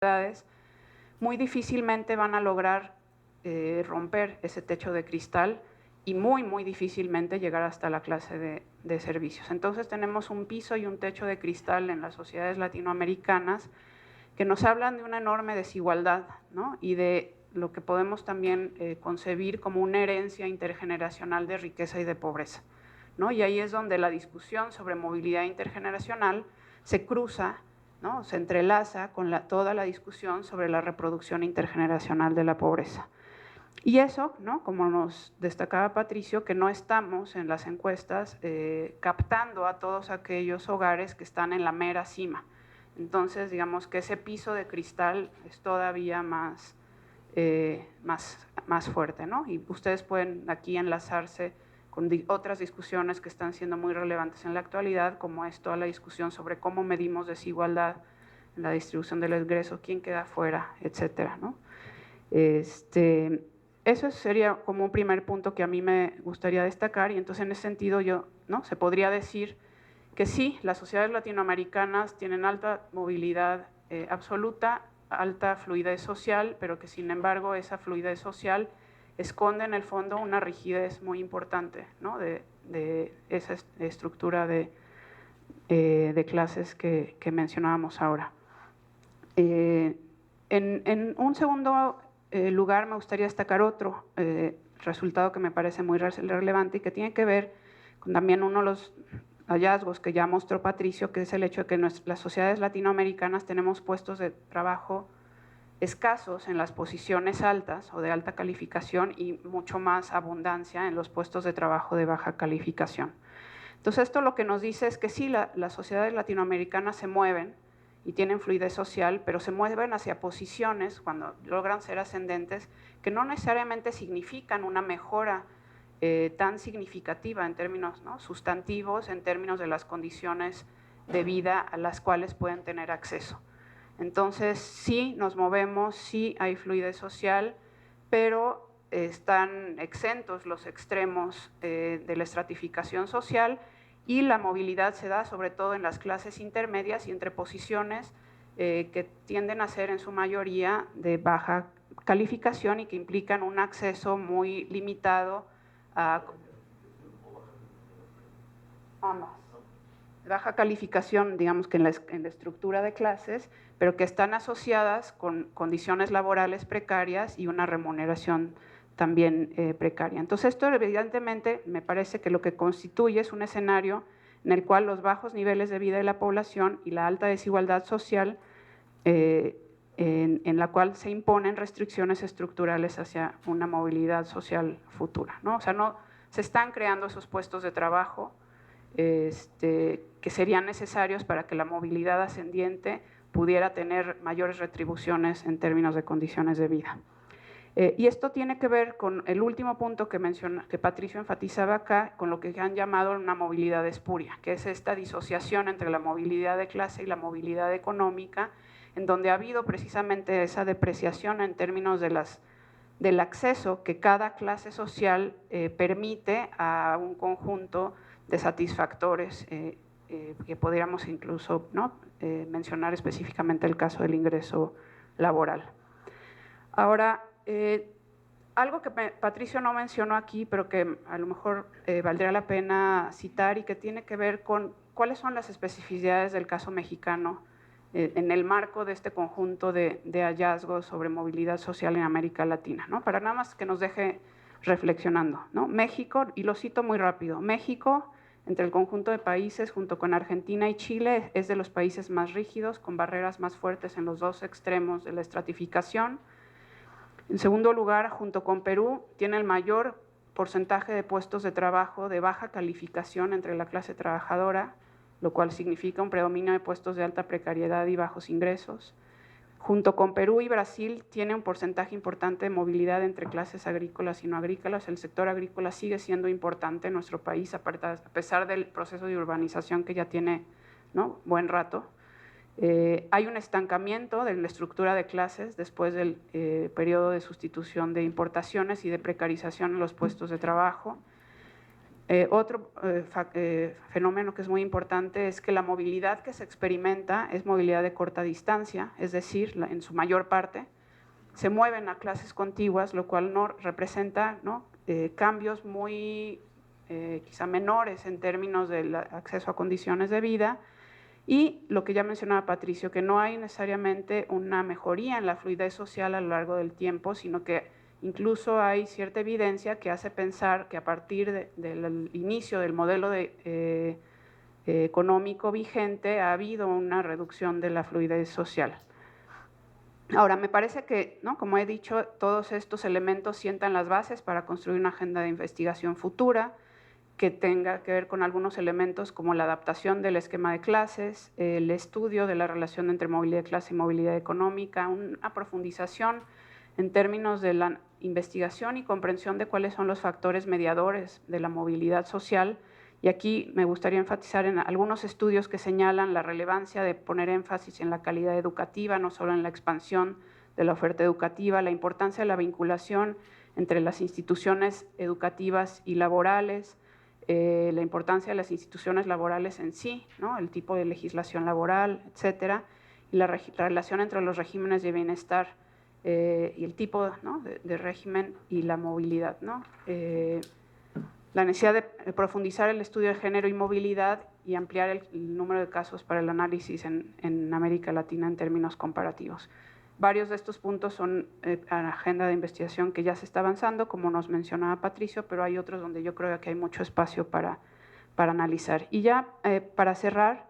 edades, muy difícilmente van a lograr romper ese techo de cristal y muy difícilmente llegar hasta la clase de servicios. Entonces tenemos un piso y un techo de cristal en las sociedades latinoamericanas que nos hablan de una enorme desigualdad, ¿no? Y de lo que podemos también concebir como una herencia intergeneracional de riqueza y de pobreza, ¿no? Y ahí es donde la discusión sobre movilidad intergeneracional se cruza, ¿no? Se entrelaza con toda la discusión sobre la reproducción intergeneracional de la pobreza. Y eso, ¿no? Como nos destacaba Patricio, que no estamos en las encuestas captando a todos aquellos hogares que están en la mera cima. Entonces, digamos que ese piso de cristal es todavía más fuerte, ¿no? Y ustedes pueden aquí enlazarse con otras discusiones que están siendo muy relevantes en la actualidad, como es toda la discusión sobre cómo medimos desigualdad en la distribución del ingreso, quién queda fuera, etcétera, ¿no? Eso sería como un primer punto que a mí me gustaría destacar, y entonces en ese sentido ¿no? Se podría decir que sí, las sociedades latinoamericanas tienen alta movilidad absoluta, alta fluidez social, pero que sin embargo esa fluidez social esconde en el fondo una rigidez muy importante, ¿no? de esa estructura de clases que mencionábamos ahora. En un segundo lugar me gustaría destacar otro resultado que me parece muy relevante y que tiene que ver con también uno de los hallazgos que ya mostró Patricio, que es el hecho de que las sociedades latinoamericanas tenemos puestos de trabajo escasos en las posiciones altas o de alta calificación y mucho más abundancia en los puestos de trabajo de baja calificación. Entonces esto lo que nos dice es que sí, las sociedades latinoamericanas se mueven y tienen fluidez social, pero se mueven hacia posiciones, cuando logran ser ascendentes, que no necesariamente significan una mejora tan significativa en términos, ¿no? sustantivos, en términos de las condiciones de vida a las cuales pueden tener acceso. Entonces, sí nos movemos, sí hay fluidez social, pero están exentos los extremos de la estratificación social, y la movilidad se da sobre todo en las clases intermedias y entre posiciones que tienden a ser en su mayoría de baja calificación y que implican un acceso muy limitado a ambas. Baja calificación, digamos que en la estructura de clases, pero que están asociadas con condiciones laborales precarias y una remuneración también precaria. Entonces esto evidentemente me parece que lo que constituye es un escenario en el cual los bajos niveles de vida de la población y la alta desigualdad social en la cual se imponen restricciones estructurales hacia una movilidad social futura, ¿no? O sea, no se están creando esos puestos de trabajo que serían necesarios para que la movilidad ascendiente pudiera tener mayores retribuciones en términos de condiciones de vida. Y esto tiene que ver con el último punto que Patricio enfatizaba acá, con lo que han llamado una movilidad espuria, que es esta disociación entre la movilidad de clase y la movilidad económica, en donde ha habido precisamente esa depreciación en términos del acceso que cada clase social permite a un conjunto de satisfactores que podríamos incluso, ¿no? Mencionar específicamente el caso del ingreso laboral. Ahora, algo que Patricio no mencionó aquí, pero que a lo mejor valdría la pena citar y que tiene que ver con cuáles son las especificidades del caso mexicano en el marco de este conjunto de hallazgos sobre movilidad social en América Latina, ¿no? Para nada más que nos deje reflexionando, ¿no? México, y lo cito muy rápido, México, entre el conjunto de países, junto con Argentina y Chile, es de los países más rígidos, con barreras más fuertes en los dos extremos de la estratificación. En segundo lugar, junto con Perú, tiene el mayor porcentaje de puestos de trabajo de baja calificación entre la clase trabajadora, lo cual significa un predominio de puestos de alta precariedad y bajos ingresos. Junto con Perú y Brasil, tiene un porcentaje importante de movilidad entre clases agrícolas y no agrícolas. El sector agrícola sigue siendo importante en nuestro país, a pesar del proceso de urbanización que ya tiene, ¿no? buen rato. Hay un estancamiento de la estructura de clases después del periodo de sustitución de importaciones y de precarización en los puestos de trabajo. Otro fenómeno que es muy importante es que la movilidad que se experimenta es movilidad de corta distancia, es decir, en su mayor parte se mueven a clases contiguas, lo cual no representa, ¿no?, cambios muy quizá menores en términos del acceso a condiciones de vida, y lo que ya mencionaba Patricio, que no hay necesariamente una mejoría en la fluidez social a lo largo del tiempo, sino que incluso hay cierta evidencia que hace pensar que a partir del inicio del modelo económico vigente ha habido una reducción de la fluidez social. Ahora, me parece que, ¿no?, como he dicho, todos estos elementos sientan las bases para construir una agenda de investigación futura que tenga que ver con algunos elementos como la adaptación del esquema de clases, el estudio de la relación entre movilidad de clase y movilidad económica, una profundización en términos de la investigación y comprensión de cuáles son los factores mediadores de la movilidad social. Y aquí me gustaría enfatizar en algunos estudios que señalan la relevancia de poner énfasis en la calidad educativa, no solo en la expansión de la oferta educativa, la importancia de la vinculación entre las instituciones educativas y laborales, la importancia de las instituciones laborales en sí, ¿no?, el tipo de legislación laboral, etcétera, y la relación entre los regímenes de bienestar y el tipo, ¿no?, de régimen y la movilidad, ¿no? La necesidad de profundizar el estudio de género y movilidad y ampliar el número de casos para el análisis en América Latina en términos comparativos. Varios de estos puntos son a la agenda de investigación que ya se está avanzando, como nos mencionaba Patricio, pero hay otros donde yo creo que hay mucho espacio para analizar. Y ya para cerrar,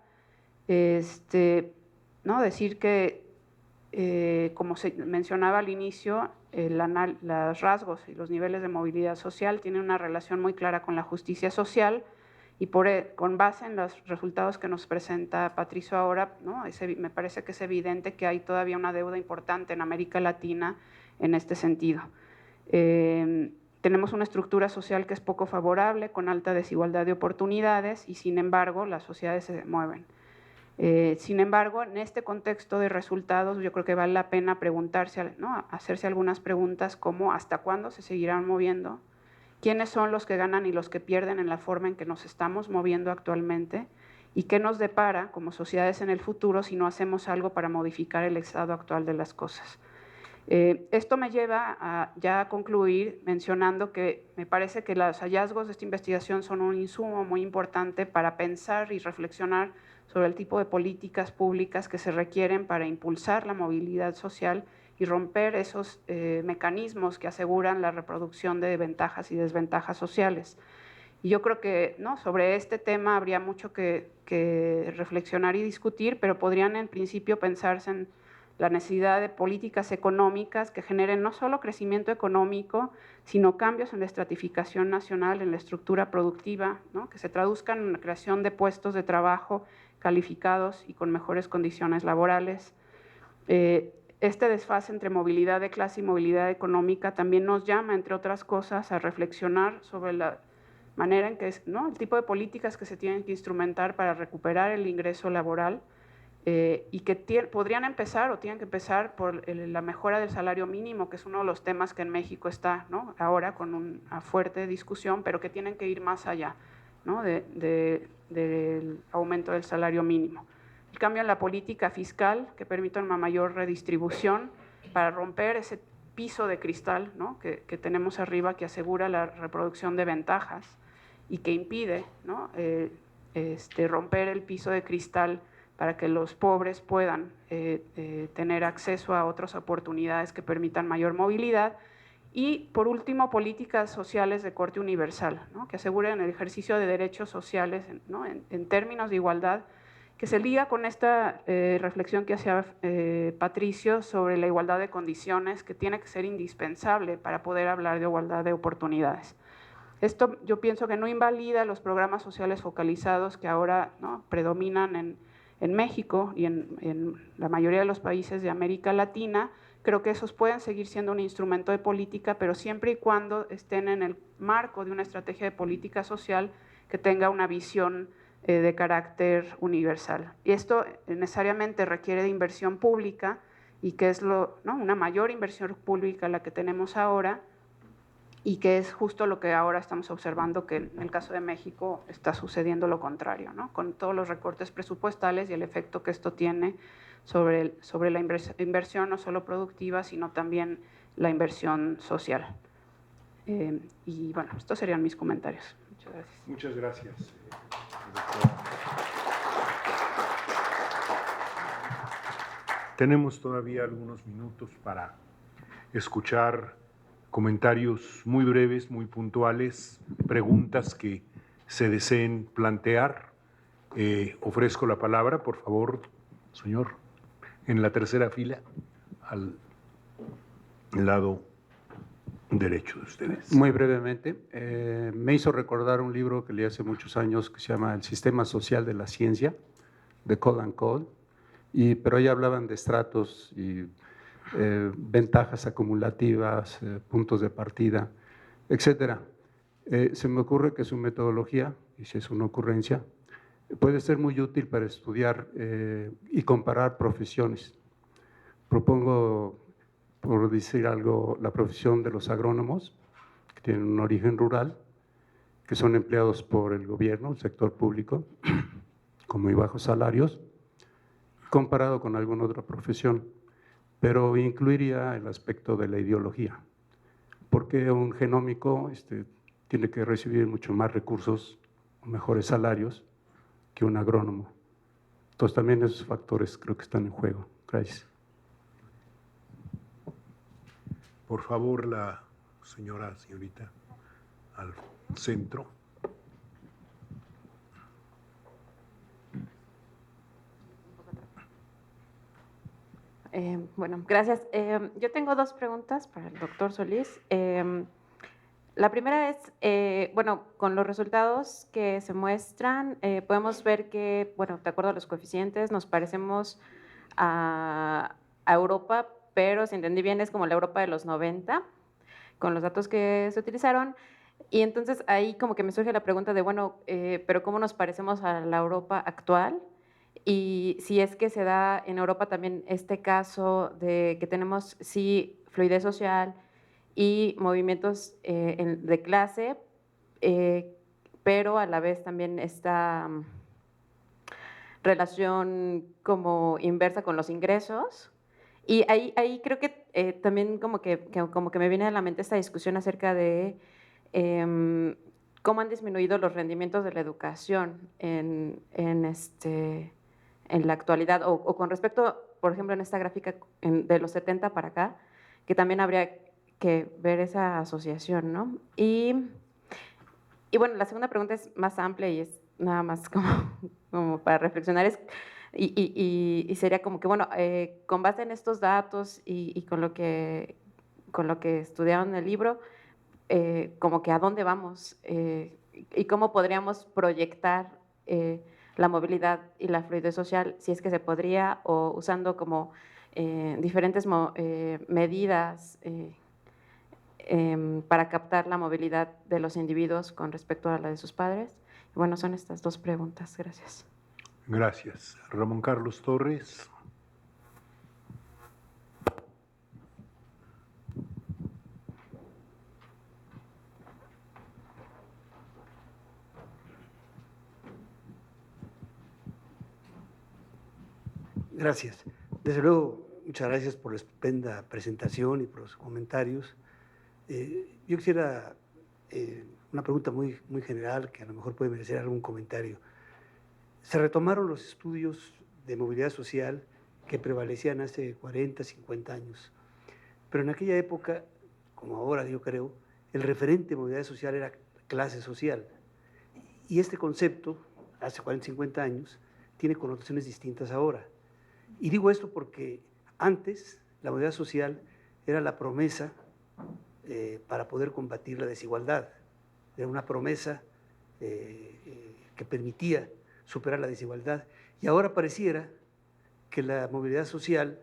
¿no?, decir que, como se mencionaba al inicio, los rasgos y los niveles de movilidad social tienen una relación muy clara con la justicia social, y con base en los resultados que nos presenta Patricio ahora, ¿no?, me parece que es evidente que hay todavía una deuda importante en América Latina en este sentido. Tenemos una estructura social que es poco favorable, con alta desigualdad de oportunidades, y sin embargo las sociedades se mueven. Sin embargo, en este contexto de resultados, yo creo que vale la pena preguntarse, ¿no?, hacerse algunas preguntas como ¿hasta cuándo se seguirán moviendo? ¿Quiénes son los que ganan y los que pierden en la forma en que nos estamos moviendo actualmente? ¿Y qué nos depara como sociedades en el futuro si no hacemos algo para modificar el estado actual de las cosas? Esto me lleva ya a concluir mencionando que me parece que los hallazgos de esta investigación son un insumo muy importante para pensar y reflexionar sobre el tipo de políticas públicas que se requieren para impulsar la movilidad social y romper esos mecanismos que aseguran la reproducción de ventajas y desventajas sociales. Y yo creo que, ¿no?, sobre este tema habría mucho que reflexionar y discutir, pero podrían en principio pensarse en la necesidad de políticas económicas que generen no solo crecimiento económico, sino cambios en la estratificación nacional, en la estructura productiva, ¿no?, que se traduzcan en la creación de puestos de trabajo calificados y con mejores condiciones laborales. Este desfase entre movilidad de clase y movilidad económica también nos llama, entre otras cosas, a reflexionar sobre la manera en que, ¿no?, el tipo de políticas que se tienen que instrumentar para recuperar el ingreso laboral, y que podrían empezar o tienen que empezar por la mejora del salario mínimo, que es uno de los temas que en México está, ¿no?, ahora con una fuerte discusión, pero que tienen que ir más allá, ¿no?, del aumento del salario mínimo. El cambio en la política fiscal que permita una mayor redistribución para romper ese piso de cristal, ¿no?, que tenemos arriba, que asegura la reproducción de ventajas y que impide, ¿no?, romper el piso de cristal para que los pobres puedan tener acceso a otras oportunidades que permitan mayor movilidad. Y, por último, políticas sociales de corte universal, ¿no?, que aseguren el ejercicio de derechos sociales, ¿no?, en términos de igualdad, que se liga con esta reflexión que hacía Patricio sobre la igualdad de condiciones, que tiene que ser indispensable para poder hablar de igualdad de oportunidades. Esto yo pienso que no invalida los programas sociales focalizados que ahora, ¿no?, predominan en México y en la mayoría de los países de América Latina. Creo que esos pueden seguir siendo un instrumento de política, pero siempre y cuando estén en el marco de una estrategia de política social que tenga una visión de carácter universal. Y esto necesariamente requiere de inversión pública, y que es ¿no?, una mayor inversión pública la que tenemos ahora, y que es justo lo que ahora estamos observando, que en el caso de México está sucediendo lo contrario, ¿no? Con todos los recortes presupuestales y el efecto que esto tiene sobre la inversión no solo productiva, sino también la inversión social. Y bueno, estos serían mis comentarios. Muchas gracias. Muchas gracias, doctora. Tenemos todavía algunos minutos para escuchar comentarios muy breves, muy puntuales, preguntas que se deseen plantear. Ofrezco la palabra, por favor, señor, en la tercera fila, al lado derecho de ustedes. Muy brevemente, me hizo recordar un libro que leí hace muchos años que se llama El Sistema Social de la Ciencia, de Cole and Cole, pero ahí hablaban de estratos y ventajas acumulativas, puntos de partida, etcétera. Se me ocurre que su metodología, y si es una ocurrencia, puede ser muy útil para estudiar y comparar profesiones. Propongo, por decir algo, la profesión de los agrónomos, que tienen un origen rural, que son empleados por el gobierno, el sector público, con muy bajos salarios, comparado con alguna otra profesión, pero incluiría el aspecto de la ideología, porque un genómico tiene que recibir mucho más recursos, mejores salarios, que un agrónomo. Entonces también esos factores creo que están en juego. Gracias. Por favor, la señorita, al centro. Bueno, gracias. Yo tengo dos preguntas para el doctor Solís. La primera es, bueno, con los resultados que se muestran, podemos ver que, bueno, de acuerdo a los coeficientes, nos parecemos a Europa, pero si entendí bien es como la Europa de los 90, con los datos que se utilizaron. Y entonces ahí como que me surge la pregunta de, bueno, pero ¿cómo nos parecemos a la Europa actual? Y si es que se da en Europa también este caso de que tenemos, sí, fluidez social y movimientos de clase, pero a la vez también esta relación como inversa con los ingresos. Y ahí creo que también como que me viene a la mente esta discusión acerca de cómo han disminuido los rendimientos de la educación en la actualidad, o con respecto, por ejemplo, en esta gráfica de los 70 para acá, que también habría que ver esa asociación, ¿no? Y bueno, la segunda pregunta es más amplia y es nada más como para reflexionar, y sería como que, bueno, con base en estos datos y con lo que estudiaron en el libro, como que a dónde vamos y cómo podríamos proyectar la movilidad y la fluidez social, si es que se podría, o usando como diferentes medidas para captar la movilidad de los individuos con respecto a la de sus padres. Y bueno, son estas dos preguntas. Gracias. Gracias. Ramón Carlos Torres. Gracias. Desde luego, muchas gracias por la estupenda presentación y por los comentarios. Yo quisiera una pregunta muy general que a lo mejor puede merecer algún comentario. Se retomaron los estudios de movilidad social que prevalecían hace 40, 50 años, pero en aquella época, como ahora yo creo, el referente de movilidad social era clase social. Y este concepto, hace 40, 50 años, tiene connotaciones distintas ahora. Y digo esto porque antes la movilidad social era la promesa para poder combatir la desigualdad. Era una promesa que permitía superar la desigualdad. Y ahora pareciera que la movilidad social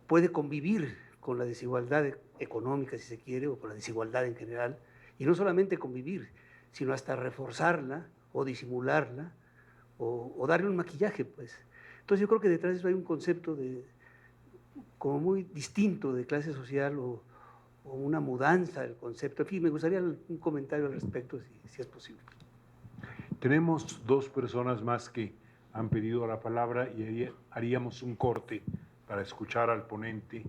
puede convivir con la desigualdad económica, si se quiere, o con la desigualdad en general, y no solamente convivir, sino hasta reforzarla o disimularla o darle un maquillaje, pues. Entonces yo creo que detrás de eso hay un concepto como muy distinto de clase social o o una mudanza del concepto. En fin, me gustaría un comentario al respecto, si es posible. Tenemos 2 personas más que han pedido la palabra y haríamos un corte para escuchar al ponente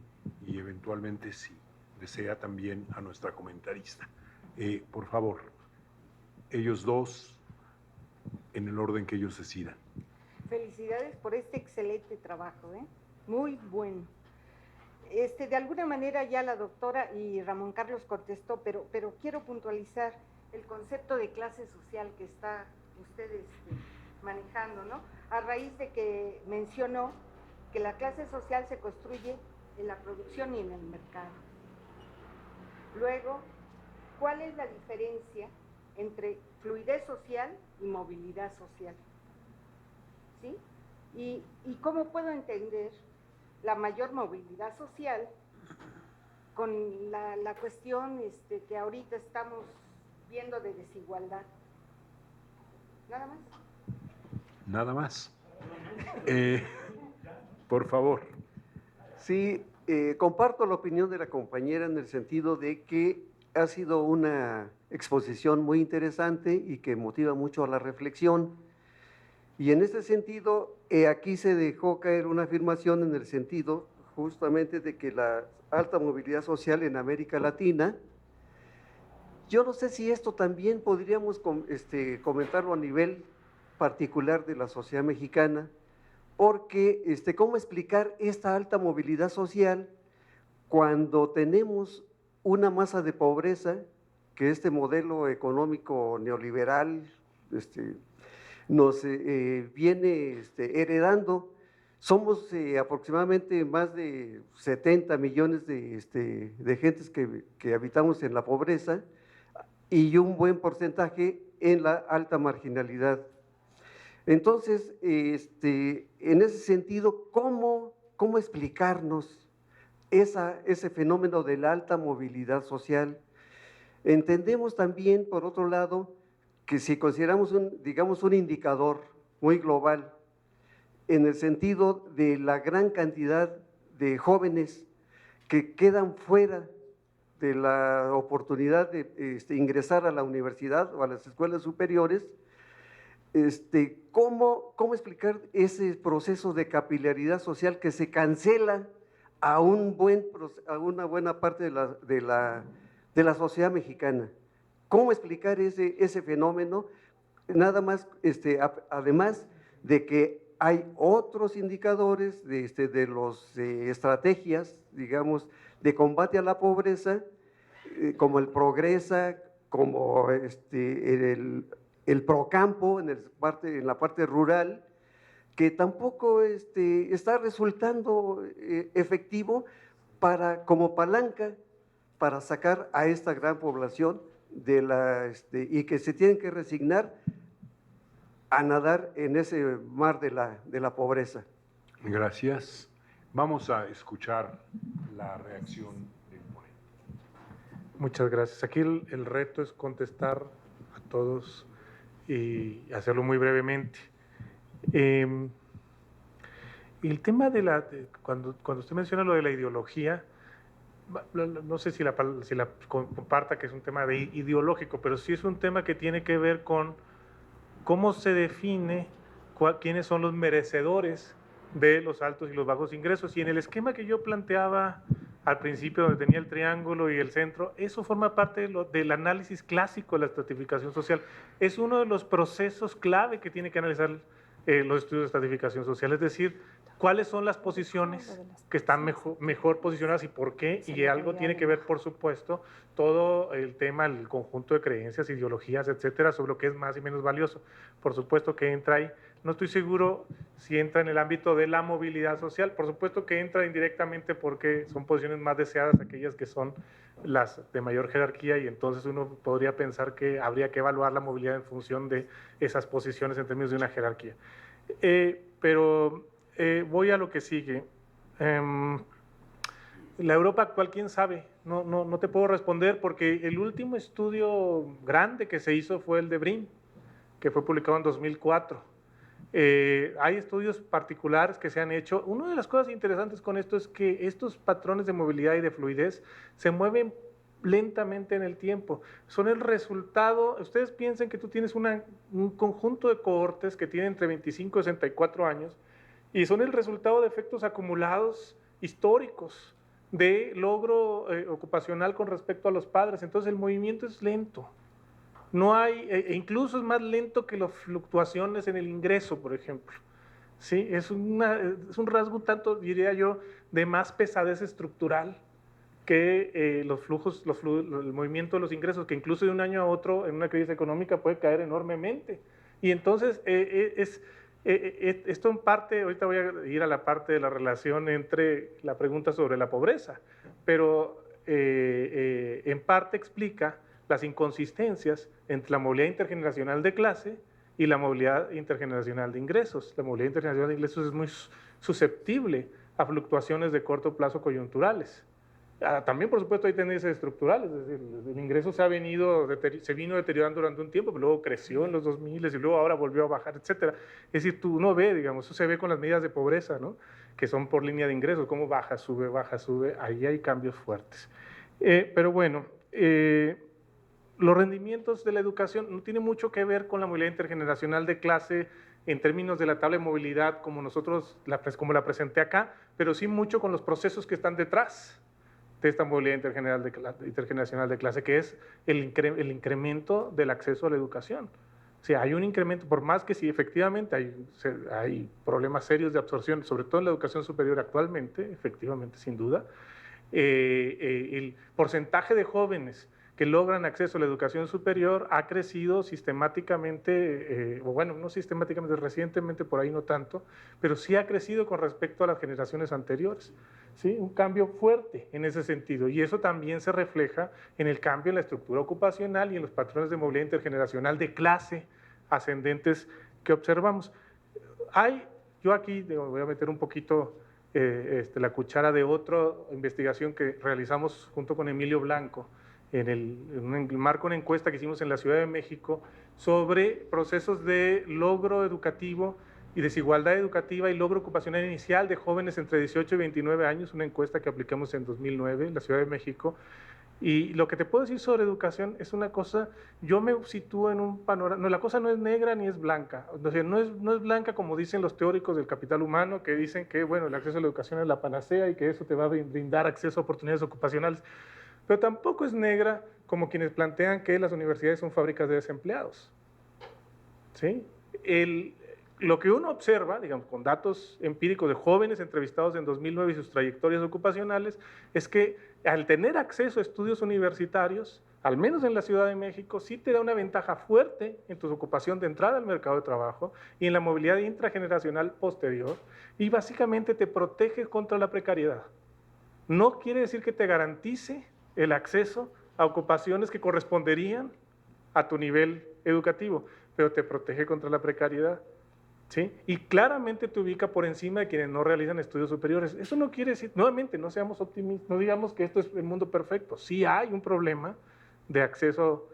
y eventualmente, si desea, también a nuestra comentarista. Por favor, ellos 2 en el orden que ellos decidan. Felicidades por este excelente trabajo, muy bueno. De alguna manera ya la doctora y Ramón Carlos contestó, pero quiero puntualizar el concepto de clase social que está usted manejando, ¿no? A raíz de que mencionó que la clase social se construye en la producción y en el mercado. Luego, ¿cuál es la diferencia entre fluidez social y movilidad social? ¿Sí? ¿Y cómo puedo entender la mayor movilidad social con la cuestión que ahorita estamos viendo de desigualdad? Nada más. Nada más. Por favor. Sí, comparto la opinión de la compañera en el sentido de que ha sido una exposición muy interesante y que motiva mucho a la reflexión. Y en este sentido, aquí se dejó caer una afirmación en el sentido justamente de que la alta movilidad social en América Latina, yo no sé si esto también podríamos comentarlo a nivel particular de la sociedad mexicana, porque ¿cómo explicar esta alta movilidad social cuando tenemos una masa de pobreza que este modelo económico neoliberal nos viene heredando? Somos aproximadamente más de 70 millones de gentes que habitamos en la pobreza y un buen porcentaje en la alta marginalidad. Entonces, en ese sentido, ¿cómo explicarnos ese fenómeno de la alta movilidad social? Entendemos también, por otro lado, que si consideramos un indicador muy global, en el sentido de la gran cantidad de jóvenes que quedan fuera de la oportunidad de ingresar a la universidad o a las escuelas superiores, ¿cómo explicar ese proceso de capilaridad social que se cancela a una buena parte de la sociedad mexicana? ¿Cómo explicar ese fenómeno? Nada más, además de que hay otros indicadores de las estrategias, digamos, de combate a la pobreza, como el Progresa, como el Procampo en la parte rural, que tampoco está resultando efectivo como palanca para sacar a esta gran población y que se tienen que resignar a nadar en ese mar de la pobreza. Gracias. Vamos a escuchar la reacción del ponente. Muchas gracias. Aquí el reto es contestar a todos y hacerlo muy brevemente. El tema cuando usted menciona lo de la ideología, no sé si la comparta que es un tema ideológico, pero sí es un tema que tiene que ver con cómo se define quiénes son los merecedores de los altos y los bajos ingresos. Y en el esquema que yo planteaba al principio, donde tenía el triángulo y el centro, eso forma parte del análisis clásico de la estratificación social. Es uno de los procesos clave que tiene que analizar los estudios de estratificación social, es decir, cuáles son las posiciones que están mejor posicionadas y por qué, y algo tiene que ver, por supuesto, todo el tema, el conjunto de creencias, ideologías, etcétera, sobre lo que es más y menos valioso. Por supuesto que entra ahí. No estoy seguro si entra en el ámbito de la movilidad social, por supuesto que entra indirectamente porque son posiciones más deseadas aquellas que son las de mayor jerarquía, y entonces uno podría pensar que habría que evaluar la movilidad en función de esas posiciones en términos de una jerarquía. Pero voy a lo que sigue. La Europa actual, ¿quién sabe? No te puedo responder porque el último estudio grande que se hizo fue el de Brin, que fue publicado en 2004. Hay estudios particulares que se han hecho. Una de las cosas interesantes con esto es que estos patrones de movilidad y de fluidez se mueven lentamente en el tiempo. Son el resultado, ustedes piensen que tú tienes un conjunto de cohortes que tienen entre 25 y 64 años y son el resultado de efectos acumulados históricos de logro ocupacional con respecto a los padres. Entonces el movimiento es lento. No hay, incluso es más lento que las fluctuaciones en el ingreso, por ejemplo. ¿Sí? Es un rasgo un tanto, diría yo, de más pesadez estructural que los flujos, el movimiento de los ingresos, que incluso de un año a otro en una crisis económica puede caer enormemente. Y entonces esto en parte, ahorita voy a ir a la parte de la relación entre la pregunta sobre la pobreza, pero en parte explica las inconsistencias entre la movilidad intergeneracional de clase y la movilidad intergeneracional de ingresos. La movilidad intergeneracional de ingresos es muy susceptible a fluctuaciones de corto plazo coyunturales. También, por supuesto, hay tendencias estructurales, es decir, el ingreso se vino deteriorando durante un tiempo, pero luego creció en los 2000 y luego ahora volvió a bajar, etc. Es decir, uno ve, digamos, eso se ve con las medidas de pobreza, ¿no? Que son por línea de ingresos, cómo baja, sube, ahí hay cambios fuertes. Pero bueno, los rendimientos de la educación no tienen mucho que ver con la movilidad intergeneracional de clase en términos de la tabla de movilidad como como la presenté acá, pero sí mucho con los procesos que están detrás de esta movilidad intergeneracional de clase, que es el incremento del acceso a la educación. O sea, hay un incremento, por más que sí, efectivamente hay problemas serios de absorción, sobre todo en la educación superior actualmente, efectivamente, sin duda. El porcentaje de jóvenes que logran acceso a la educación superior ha crecido sistemáticamente, o bueno, no sistemáticamente, recientemente por ahí no tanto, pero sí ha crecido con respecto a las generaciones anteriores. ¿Sí? Un cambio fuerte en ese sentido, y eso también se refleja en el cambio en la estructura ocupacional y en los patrones de movilidad intergeneracional de clase ascendentes que observamos. Yo aquí voy a meter un poquito la cuchara de otra investigación que realizamos junto con Emilio Blanco, en el marco de una encuesta que hicimos en la Ciudad de México sobre procesos de logro educativo y desigualdad educativa y logro ocupacional inicial de jóvenes entre 18 y 29 años, una encuesta que aplicamos en 2009 en la Ciudad de México. Y lo que te puedo decir sobre educación es una cosa, yo me sitúo en un panorama, no, la cosa no es negra ni es blanca, o sea, no es blanca como dicen los teóricos del capital humano, que dicen que bueno, el acceso a la educación es la panacea y que eso te va a brindar acceso a oportunidades ocupacionales, pero tampoco es negra como quienes plantean que las universidades son fábricas de desempleados. ¿Sí? Lo que uno observa, digamos, con datos empíricos de jóvenes entrevistados en 2009 y sus trayectorias ocupacionales, es que al tener acceso a estudios universitarios, al menos en la Ciudad de México, sí te da una ventaja fuerte en tu ocupación de entrada al mercado de trabajo y en la movilidad intrageneracional posterior, y básicamente te protege contra la precariedad. No quiere decir que te garantice el acceso a ocupaciones que corresponderían a tu nivel educativo, pero te protege contra la precariedad. ¿Sí? Y claramente te ubica por encima de quienes no realizan estudios superiores. Eso no quiere decir, nuevamente, no seamos optimistas, no digamos que esto es el mundo perfecto. Sí hay un problema de acceso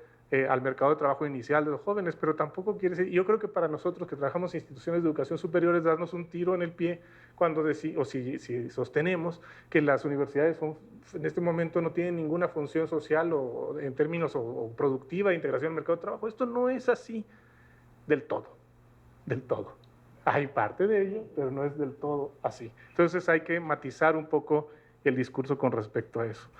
al mercado de trabajo inicial de los jóvenes, pero tampoco quiere decir, yo creo que para nosotros que trabajamos en instituciones de educación superior es darnos un tiro en el pie cuando si sostenemos que las universidades en este momento no tienen ninguna función social o en términos o productiva de integración al mercado de trabajo. Esto no es así del todo, del todo. Hay parte de ello, pero no es del todo así. Entonces hay que matizar un poco el discurso con respecto a eso.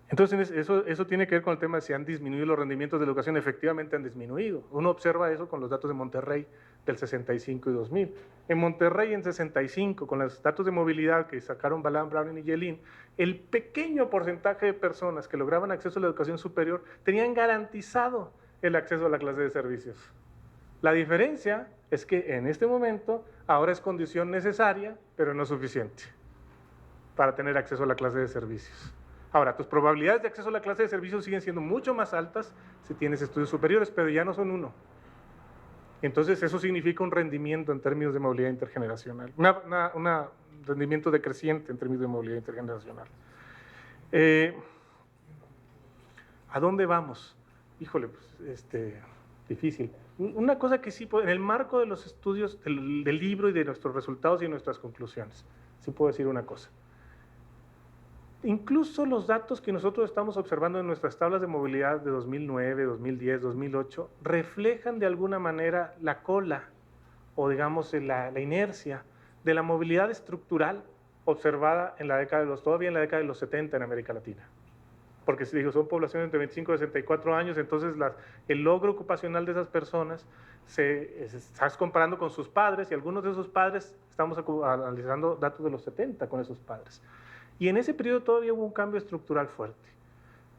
Entonces eso tiene que ver con el tema de si han disminuido los rendimientos de la educación. Efectivamente han disminuido. Uno observa eso con los datos de Monterrey del 65 y 2000. En Monterrey en 65, con los datos de movilidad que sacaron Balan, Browning y Yelin, el pequeño porcentaje de personas que lograban acceso a la educación superior tenían garantizado el acceso a la clase de servicios. La diferencia es que en este momento ahora es condición necesaria, pero no suficiente para tener acceso a la clase de servicios. Ahora, tus probabilidades de acceso a la clase de servicios siguen siendo mucho más altas si tienes estudios superiores, pero ya no son uno. Entonces, eso significa un rendimiento en términos de movilidad intergeneracional, un rendimiento decreciente en términos de movilidad intergeneracional. ¿A dónde vamos? Híjole, pues, difícil. Una cosa que sí, en el marco de los estudios del libro y de nuestros resultados y nuestras conclusiones, sí puedo decir una cosa. Incluso los datos que nosotros estamos observando en nuestras tablas de movilidad de 2009, 2010, 2008, reflejan de alguna manera la cola, o digamos la inercia, de la movilidad estructural observada en la década todavía en la década de los 70 en América Latina. Porque si digo, son poblaciones de 25 a 64 años, entonces el logro ocupacional de esas personas estás comparando con sus padres, y algunos de esos padres, estamos analizando datos de los 70 con esos padres. Y en ese periodo todavía hubo un cambio estructural fuerte.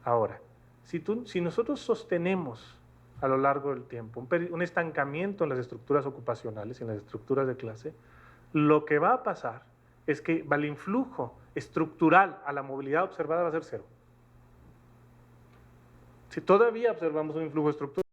Ahora, si nosotros sostenemos a lo largo del tiempo un estancamiento en las estructuras ocupacionales, en las estructuras de clase, lo que va a pasar es que el influjo estructural a la movilidad observada va a ser cero. Si todavía observamos un influjo estructural,